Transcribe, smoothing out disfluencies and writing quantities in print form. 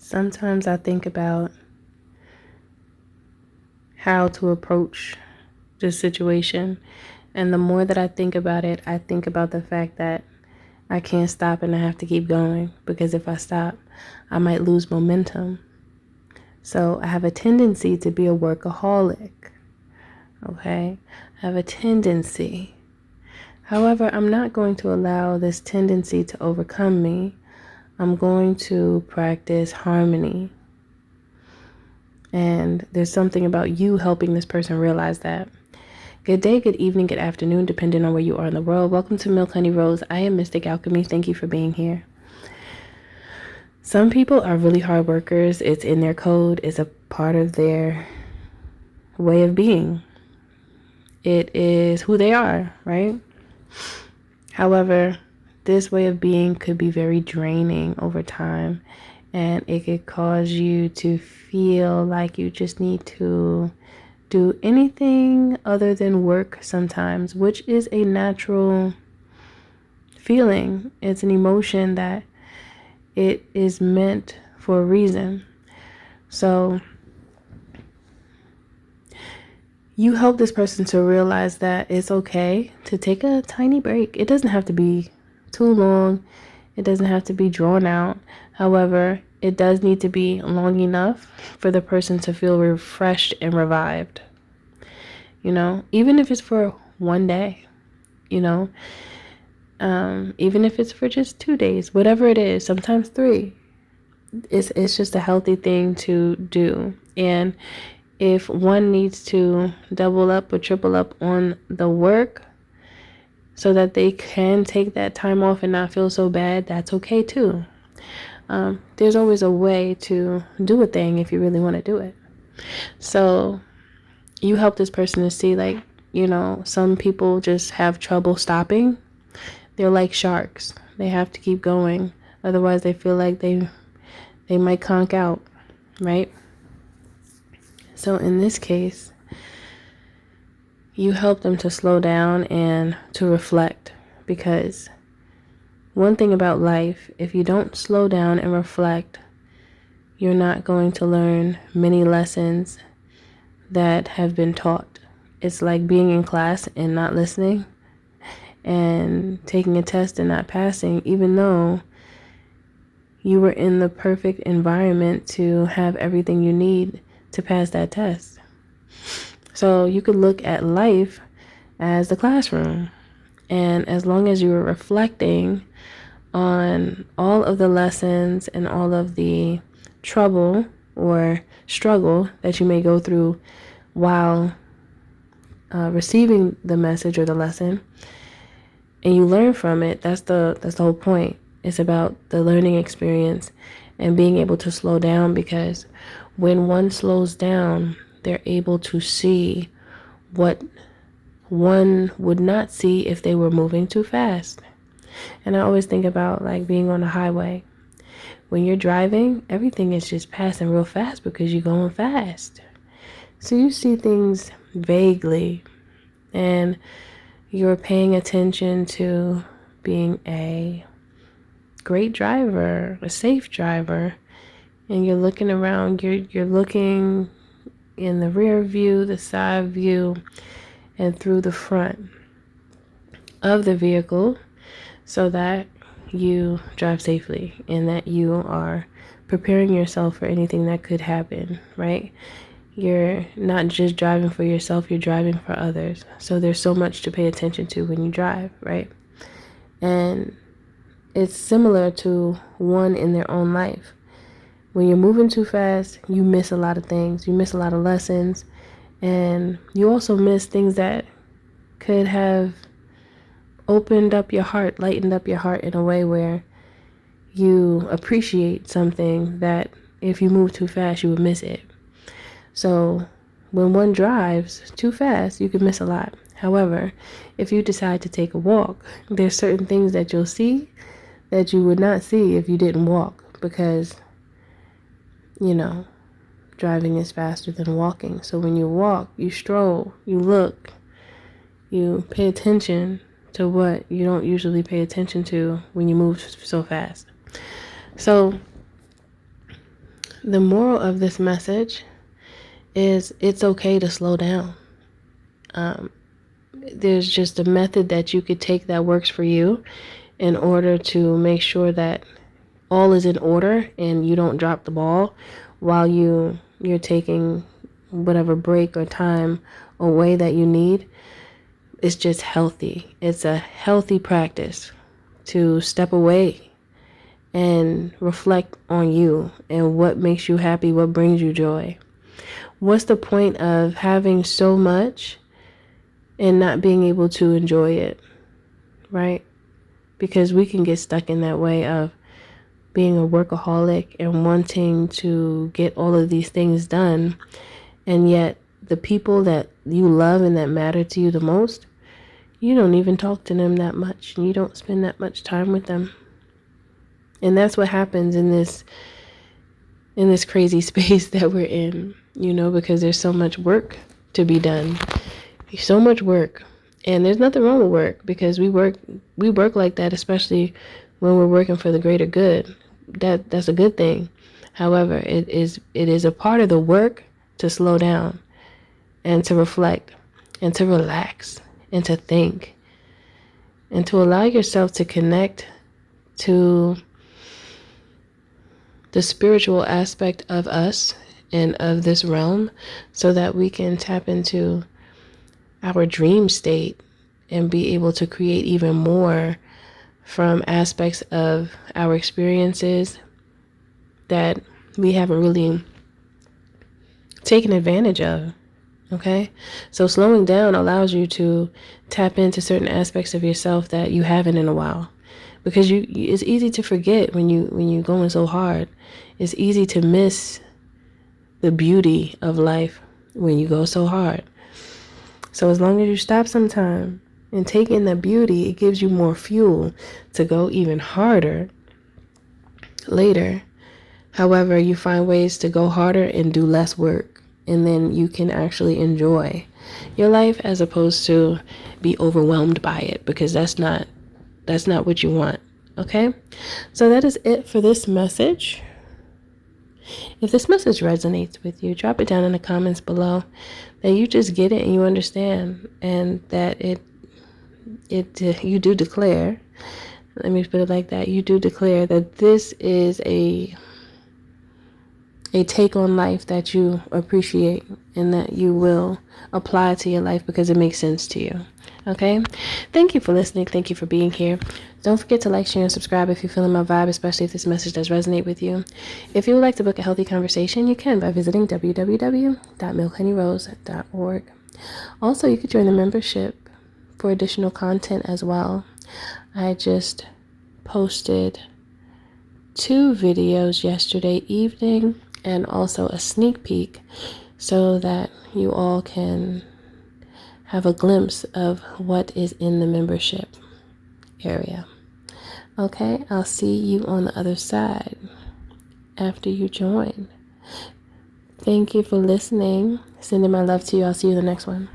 Sometimes I think about how to approach this situation. And the more that I think about it, I think about the fact that I can't stop and I have to keep going, because if I stop, I might lose momentum. So I have a tendency to be a workaholic. Okay? I have a tendency. However, I'm not going to allow this tendency to overcome me. I'm going to practice harmony. And there's something about you helping this person realize that. Good day, good evening, good afternoon, depending on where you are in the world. Welcome to Milk Honey Rose. I am Mystic Alchemy. Thank you for being here. Some people are really hard workers. It's in their code. It's a part of their way of being. It is who they are, right? However, this way of being could be very draining over time, and it could cause you to feel like you just need to do anything other than work sometimes, which is a natural feeling. It's an emotion that it is meant for a reason. So you help this person to realize that it's okay to take a tiny break. It doesn't have to be too long. It doesn't have to be drawn out. However, it does need to be long enough for the person to feel refreshed and revived. You know, even if it's for one day, you know, even if it's for just 2 days, whatever it is, sometimes 3, it's just a healthy thing to do. And if one needs to double up or triple up on the work so that they can take that time off and not feel so bad, that's okay too. There's always a way to do a thing if you really want to do it. So you help this person to see, like, you know, some people just have trouble stopping. They're like sharks. They have to keep going. Otherwise, they feel like they might conk out, right? So in this case, you help them to slow down and to reflect, because one thing about life, if you don't slow down and reflect, you're not going to learn many lessons that have been taught. It's like being in class and not listening, and taking a test and not passing, even though you were in the perfect environment to have everything you need to pass that test. So you could look at life as the classroom, and as long as you were reflecting on all of the lessons and all of the trouble or struggle that you may go through while receiving the message or the lesson, and you learn from it, that's the whole point. It's about the learning experience and being able to slow down, because when one slows down, they're able to see what one would not see if they were moving too fast. And I always think about like being on the highway. When you're driving, everything is just passing real fast because you're going fast. So you see things vaguely, and you're paying attention to being a great driver, a safe driver, and you're looking around, you're looking in the rear view, the side view, and through the front of the vehicle, so that you drive safely and that you are preparing yourself for anything that could happen, right? You're not just driving for yourself, you're driving for others. So there's so much to pay attention to when you drive, right? And it's similar to one in their own life. When you're moving too fast, you miss a lot of things. You miss a lot of lessons. And you also miss things that could have opened up your heart, lightened up your heart in a way where you appreciate something that if you move too fast, you would miss it. So when one drives too fast, you can miss a lot. However, if you decide to take a walk, there's certain things that you'll see that you would not see if you didn't walk, because, you know, driving is faster than walking. So when you walk, you stroll, you look, you pay attention to what you don't usually pay attention to when you move so fast. So the moral of this message is it's okay to slow down. There's just a method that you could take that works for you in order to make sure that all is in order and you don't drop the ball while you're taking whatever break or time away that you need. It's just healthy. It's a healthy practice to step away and reflect on you and what makes you happy, what brings you joy. What's the point of having so much and not being able to enjoy it, right? Because we can get stuck in that way of being a workaholic and wanting to get all of these things done, and yet the people that you love and that matter to you the most, you don't even talk to them that much, and you don't spend that much time with them. And that's what happens in this crazy space that we're in, because there's so much work to be done. So much work. And there's nothing wrong with work, because we work like that, especially when we're working for the greater good. That's a good thing. However, it is a part of the work to slow down and to reflect and to relax and to think and to allow yourself to connect to the spiritual aspect of us and of this realm, so that we can tap into our dream state and be able to create even more from aspects of our experiences that we haven't really taken advantage of. Okay? So slowing down allows you to tap into certain aspects of yourself that you haven't in a while. Because it's easy to forget when you're going so hard. It's easy to miss the beauty of life when you go so hard. So as long as you stop sometime and take in the beauty, it gives you more fuel to go even harder later. However, you find ways to go harder and do less work, and then you can actually enjoy your life as opposed to be overwhelmed by it, because that's not what you want. Okay? So that is it for this message. If this message resonates with you, drop it down in the comments below, that you just get it and you understand, and that you do declare, let me put it like that, you do declare that this is a take on life that you appreciate and that you will apply to your life because it makes sense to you. Okay? Thank you for listening. Thank you for being here. Don't forget to like, share, and subscribe if you're feeling my vibe, especially if this message does resonate with you. If you would like to book a healthy conversation, you can by visiting www.milkhoneyrose.org. Also, you could join the membership for additional content as well. I just posted 2 videos yesterday evening and also a sneak peek so that you all can have a glimpse of what is in the membership area. Okay, I'll see you on the other side after you join. Thank you for listening. Sending my love to you. I'll see you in the next one.